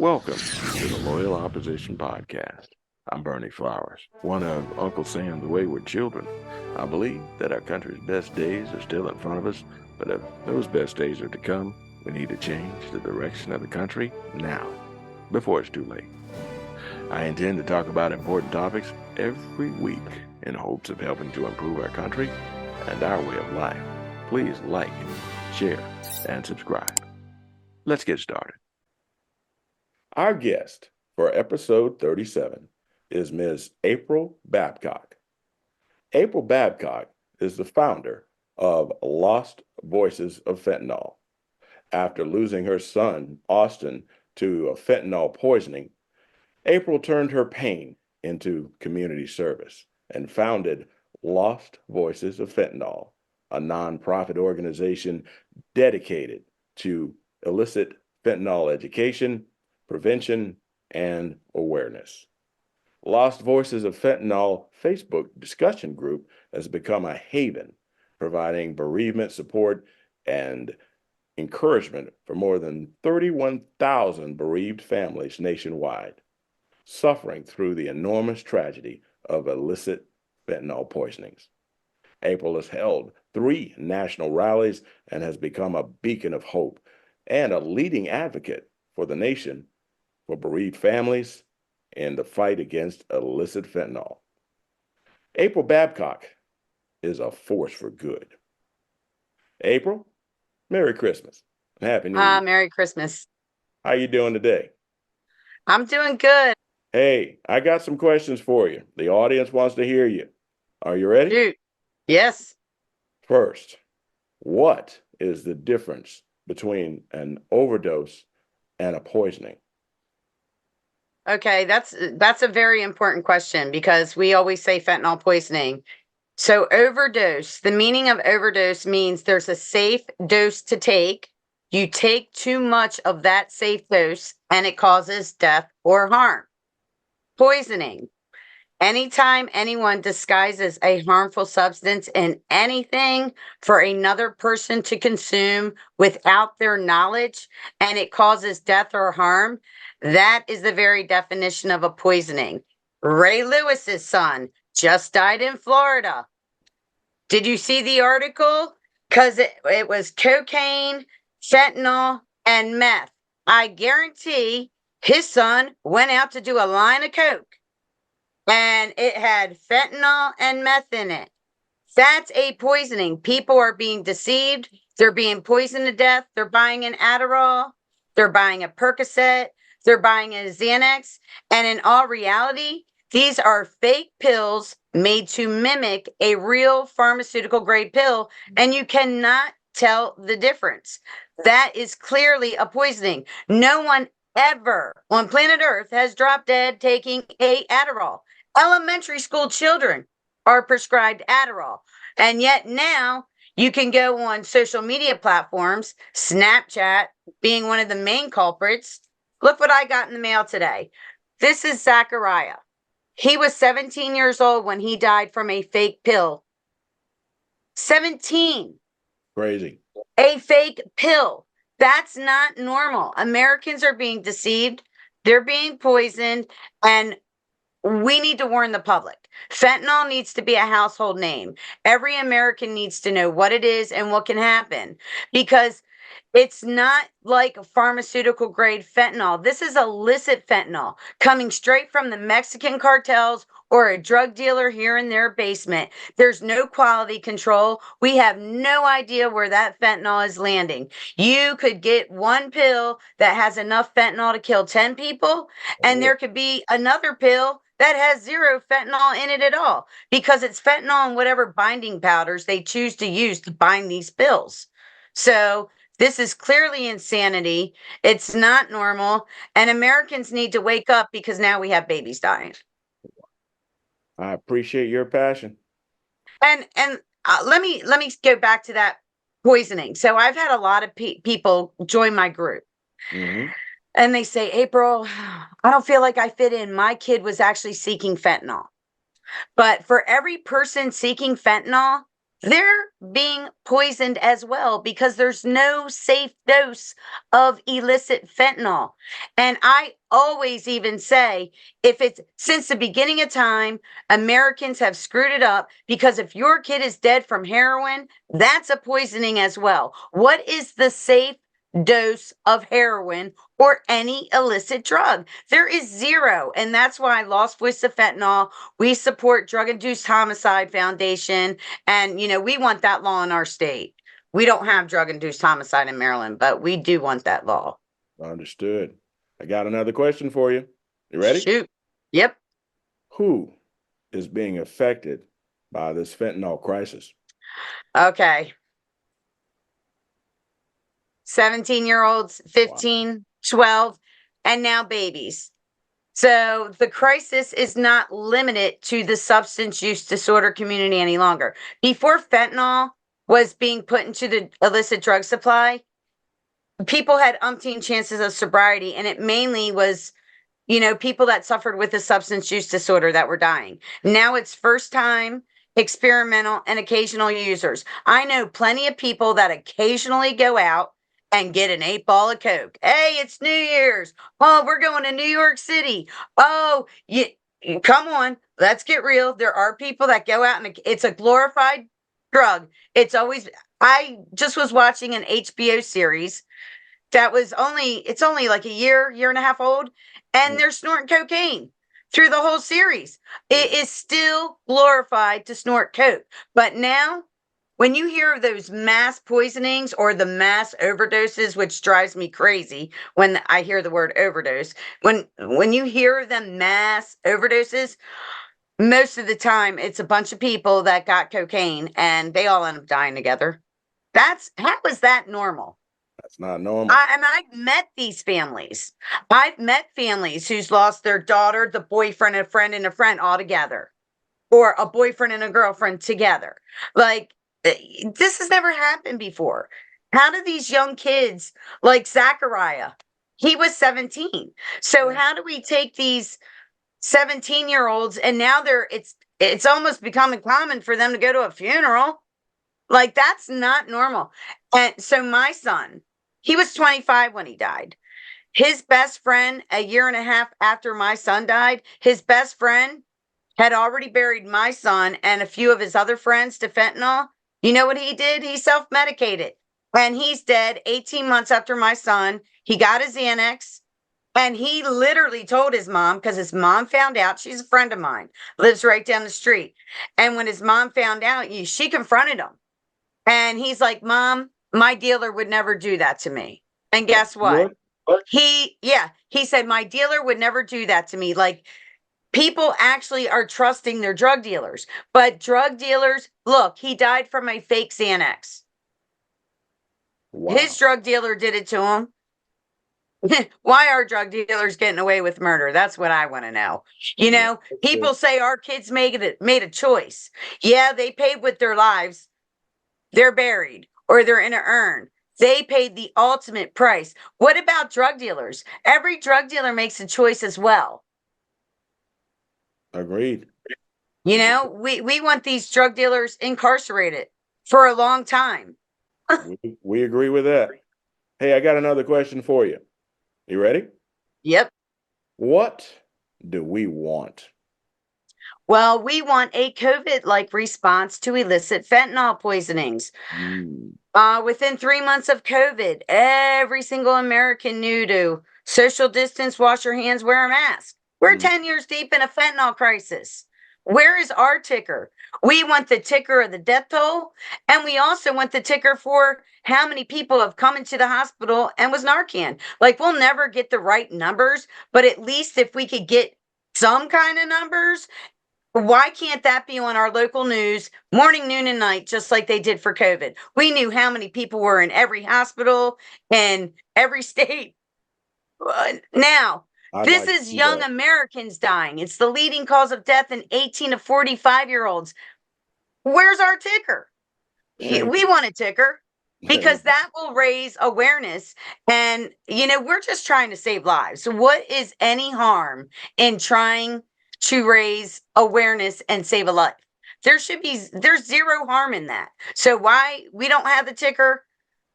Welcome to the Loyal Opposition Podcast. I'm Bernie Flowers, one of Uncle Sam's wayward children. I believe that our country's best days are still in front of us, but if those best days are to come, we need to change the direction of the country now, before it's too late. I intend to talk about important topics every week in hopes of helping to improve our country and our way of life. Please like, share, and subscribe. Let's get started. Our guest for episode 37 is Ms. April Babcock. April Babcock is the founder of Lost Voices of Fentanyl. After losing her son, Austin, to a fentanyl poisoning, April turned her pain into community service and founded Lost Voices of Fentanyl, a nonprofit organization dedicated to illicit fentanyl education, prevention, and awareness. Lost Voices of Fentanyl Facebook discussion group has become a haven, providing bereavement support and encouragement for more than 31,000 bereaved families nationwide, suffering through the enormous tragedy of illicit fentanyl poisonings. April has held 3 national rallies and has become a beacon of hope and a leading advocate for the nation, for bereaved families, in the fight against illicit fentanyl. April Babcock is a force for good. April, Merry Christmas and Happy New Year. Merry Christmas. How you doing today? I'm doing good. Hey, I got some questions for you. The audience wants to hear you. Are you ready? Shoot. Yes. First, what is the difference between an overdose and a poisoning? Okay, that's a very important question because we always say fentanyl poisoning. So overdose, the meaning of overdose means there's a safe dose to take. You take too much of that safe dose and it causes death or harm. Poisoning. Anytime anyone disguises a harmful substance in anything for another person to consume without their knowledge and it causes death or harm, that is the very definition of a poisoning. Ray Lewis's son just died in Florida. Did you see the article? Because it was cocaine, fentanyl, and meth. I guarantee his son went out to do a line of coke. And it had fentanyl and meth in it. That's a poisoning. People are being deceived. They're being poisoned to death. They're buying an Adderall. They're buying a Percocet. They're buying a Xanax. And in all reality, these are fake pills made to mimic a real pharmaceutical grade pill. And you cannot tell the difference. That is clearly a poisoning. No one ever on planet Earth has dropped dead taking a Adderall. Elementary school children are prescribed Adderall. And yet now you can go on social media platforms, Snapchat being one of the main culprits. Look what I got in the mail today. This is Zachariah. He was 17 years old when he died from a fake pill. 17. Crazy. A fake pill. That's not normal. Americans are being deceived. They're being poisoned. And we need to warn the public. Fentanyl needs to be a household name. Every American needs to know what it is and what can happen because it's not like pharmaceutical grade fentanyl. This is illicit fentanyl coming straight from the Mexican cartels or a drug dealer here in their basement. There's no quality control. We have no idea where that fentanyl is landing. You could get one pill that has enough fentanyl to kill 10 people, and there could be another pill that has 0 fentanyl in it at all because it's fentanyl and whatever binding powders they choose to use to bind these pills. So this is clearly insanity. It's not normal. And Americans need to wake up because now we have babies dying. I appreciate your passion. And let me go back to that poisoning. So I've had a lot of people join my group. Mm-hmm. And they say, April, I don't feel like I fit in. My kid was actually seeking fentanyl. But for every person seeking fentanyl, they're being poisoned as well because there's no safe dose of illicit fentanyl. And I always even say, if it's since the beginning of time, Americans have screwed it up because if your kid is dead from heroin, that's a poisoning as well. What is the safe dose of heroin or any illicit drug? There is zero. And that's why Lost Voice of Fentanyl, we support Drug Induced Homicide Foundation. And, we want that law in our state. We don't have drug induced homicide in Maryland, but we do want that law. Understood. I got another question for you. You ready? Shoot. Yep. Who is being affected by this fentanyl crisis? Okay. 17-year-olds, 15, 12, and now babies. So the crisis is not limited to the substance use disorder community any longer. Before fentanyl was being put into the illicit drug supply, people had umpteen chances of sobriety, and it mainly was, people that suffered with a substance use disorder that were dying. Now it's first time, experimental, and occasional users. I know plenty of people that occasionally go out and get an 8-ball of Coke. Hey, it's New Year's. Oh, we're going to New York City. Oh, come on, let's get real. There are people that go out and it's a glorified drug. I just was watching an HBO series it's only like a year and a half old, and they're snorting cocaine through the whole series. It is still glorified to snort coke. But now, when you hear of those mass poisonings or the mass overdoses, which drives me crazy when I hear the word overdose, when you hear them mass overdoses, most of the time it's a bunch of people that got cocaine and they all end up dying together. How is that normal? That's not normal. I've met these families. I've met families who's lost their daughter, the boyfriend, a friend, and a friend all together, or a boyfriend and a girlfriend together. Like, this has never happened before. How do these young kids, like Zachariah, he was 17. So how do we take these 17-year-olds and now it's almost becoming common for them to go to a funeral? Like, that's not normal. And so my son, he was 25 when he died. His best friend, a year and a half after my son died, his best friend had already buried my son and a few of his other friends to fentanyl. You know what he did? He self-medicated. And he's dead 18 months after my son. He got his Xanax. And he literally told his mom, because his mom found out, she's a friend of mine, lives right down the street. And when his mom found out, she confronted him. And he's like, Mom, my dealer would never do that to me. And guess what? He said, my dealer would never do that to me. Like, people actually are trusting their drug dealers. But drug dealers, look, he died from a fake Xanax. Wow. His drug dealer did it to him. Why are drug dealers getting away with murder? That's what I want to know. People say our kids made a choice. Yeah, they paid with their lives. They're buried or they're in an urn. They paid the ultimate price. What about drug dealers? Every drug dealer makes a choice as well. Agreed. We want these drug dealers incarcerated for a long time. We agree with that. Hey, I got another question for you. You ready? Yep. What do we want? Well, we want a COVID-like response to illicit fentanyl poisonings. Within 3 months of COVID, every single American knew to social distance, wash your hands, wear a mask. We're 10 years deep in a fentanyl crisis. Where is our ticker? We want the ticker of the death toll, and we also want the ticker for how many people have come into the hospital and was Narcan. Like, we'll never get the right numbers, but at least if we could get some kind of numbers, why can't that be on our local news morning, noon, and night, just like they did for COVID? We knew how many people were in every hospital in every state. Now, this is young Americans dying. It's the leading cause of death in 18 to 45-year-olds. Where's our ticker? We want a ticker because that will raise awareness. And, we're just trying to save lives. What is any harm in trying to raise awareness and save a life? there's zero harm in that. So why we don't have the ticker,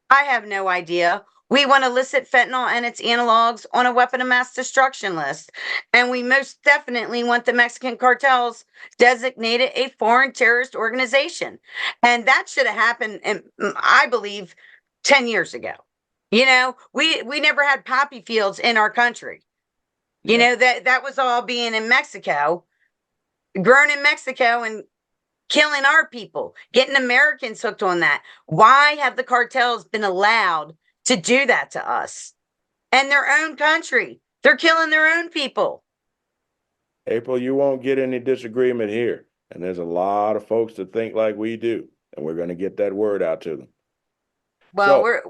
I have no idea. We want illicit fentanyl and its analogs on a weapon of mass destruction list. And we most definitely want the Mexican cartels designated a foreign terrorist organization. And that should have happened, I believe, 10 years ago. We never had poppy fields in our country. Yeah. That was all being in Mexico, grown in Mexico, and killing our people, getting Americans hooked on that. Why have the cartels been allowed to do that to us and their own country? They're killing their own people. April, you won't get any disagreement here. And there's a lot of folks that think like we do. And we're going to get that word out to them. Well, So we're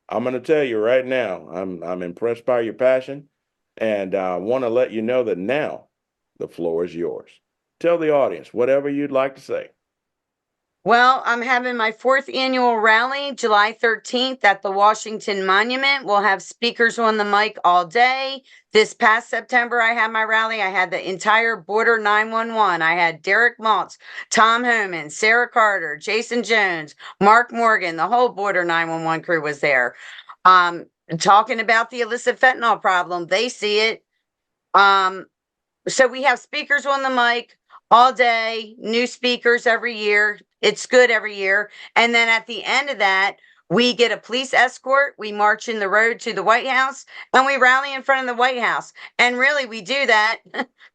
I'm going to tell you right now, I'm impressed by your passion, and I want to let you know that now the floor is yours. Tell the audience whatever you'd like to say. Well, I'm having my 4th annual rally July 13th at the Washington Monument. We'll have speakers on the mic all day. This past September, I had my rally. I had the entire Border 911. I had Derek Maltz, Tom Homan, Sarah Carter, Jason Jones, Mark Morgan. The whole Border 911 crew was there. Talking about the illicit fentanyl problem. They see it. So we have speakers on the mic all day, new speakers every year. It's good every year. And then at the end of that, we get a police escort. We march in the road to the White House and we rally in front of the White House. And really, we do that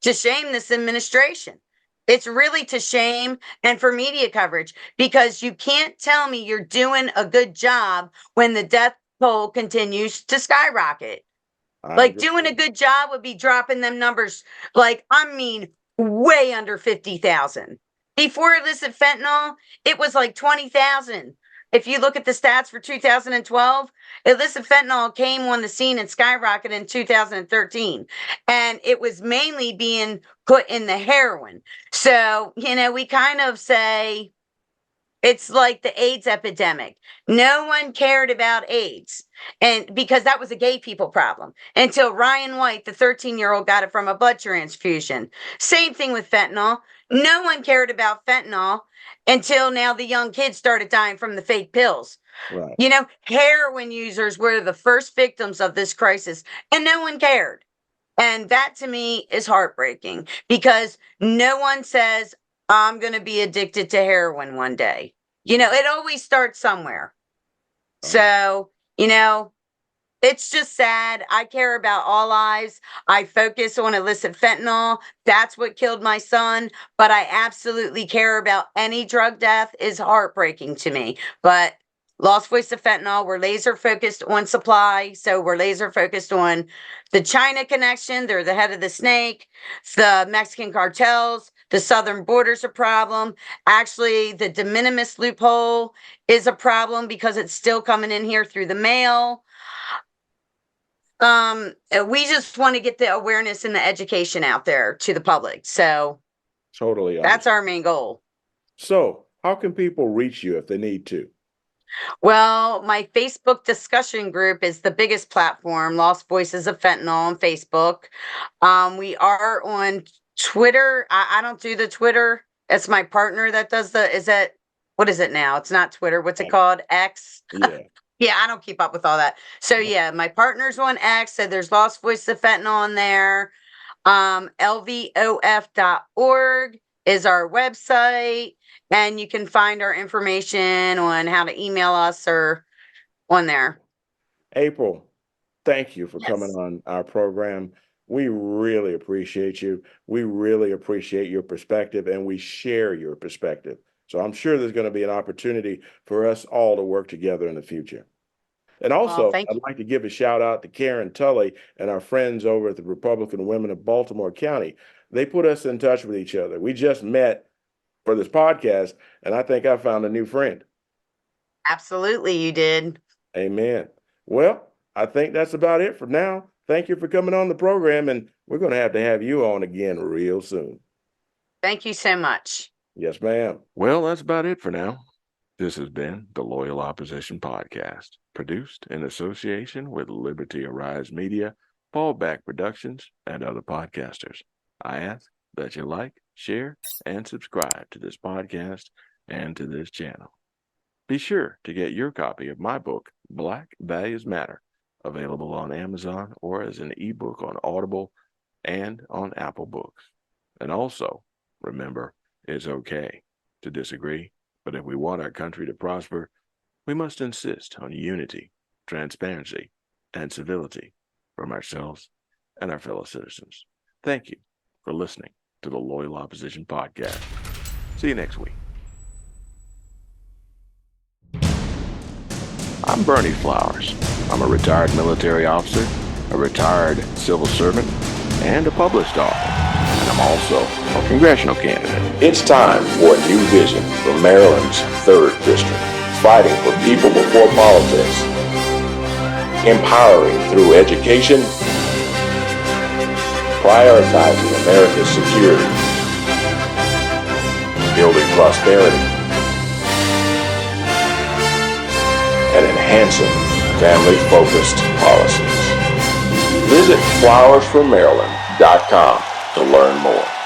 to shame this administration. It's really to shame and for media coverage, because you can't tell me you're doing a good job when the death toll continues to skyrocket. I Like, agree. doing a good job would be dropping them numbers, like, I mean, way under 50,000. Before illicit fentanyl, it was like 20,000. If you look at the stats for 2012, illicit fentanyl came on the scene and skyrocketed in 2013. And it was mainly being put in the heroin. So, we kind of say it's like the AIDS epidemic. No one cared about AIDS, and because that was a gay people problem until Ryan White, the 13-year-old, got it from a blood transfusion. Same thing with fentanyl. No one cared about fentanyl until now the young kids started dying from the fake pills. Right. Heroin users were the first victims of this crisis, and no one cared. And that to me is heartbreaking, because no one says, I'm going to be addicted to heroin one day. It always starts somewhere. So, it's just sad. I care about all lives. I focus on illicit fentanyl. That's what killed my son. But I absolutely care about any drug death. Is heartbreaking to me. But Lost Voice of Fentanyl, we're laser focused on supply. So we're laser focused on the China connection. They're the head of the snake. The Mexican cartels. The southern border's a problem. Actually, the de minimis loophole is a problem because it's still coming in here through the mail. We just want to get the awareness and the education out there to the public. So Totally that's understand. our main goal. So, how can people reach you if they need to? Well, my Facebook discussion group is the biggest platform, Lost Voices of Fentanyl on Facebook. We are on Twitter. I don't do the Twitter. It's my partner that does what is it now? It's not Twitter. What's it called? X? Yeah. Yeah, I don't keep up with all that. So yeah, my partner's on X, so there's Lost Voices of Fentanyl on there. LVOF.org is our website, and you can find our information on how to email us or on there. April, thank you for coming Yes. on our program. We really appreciate you. We really appreciate your perspective, and we share your perspective. So I'm sure there's going to be an opportunity for us all to work together in the future. And Well, also, thank I'd you. like to give a shout out to Karen Tully and our friends over at the Republican Women of Baltimore County. They put us in touch with each other. We just met for this podcast, and I think I found a new friend. Absolutely, you did. Amen. Well, I think that's about it for now. Thank you for coming on the program, and we're going to have you on again real soon. Thank you so much. Yes, ma'am. Well, that's about it for now. This has been the Loyal Opposition Podcast, produced in association with Liberty Arise Media, Fallback Productions, and other podcasters. I ask that you like, share, and subscribe to this podcast and to this channel. Be sure to get your copy of my book, Black Values Matter, available on Amazon or as an ebook on Audible and on Apple Books. And also, remember, it's okay to disagree, but if we want our country to prosper, we must insist on unity, transparency, and civility from ourselves and our fellow citizens. Thank you for listening to the Loyal Opposition Podcast. See you next week. I'm Bernie Flowers. I'm a retired military officer, a retired civil servant, and a published author. And I'm also a congressional candidate. It's time for a new vision for Maryland's 3rd District. Fighting for people before politics. Empowering through education. Prioritizing America's security. Building prosperity. And enhancing family-focused policies. Visit flowersformaryland.com to learn more.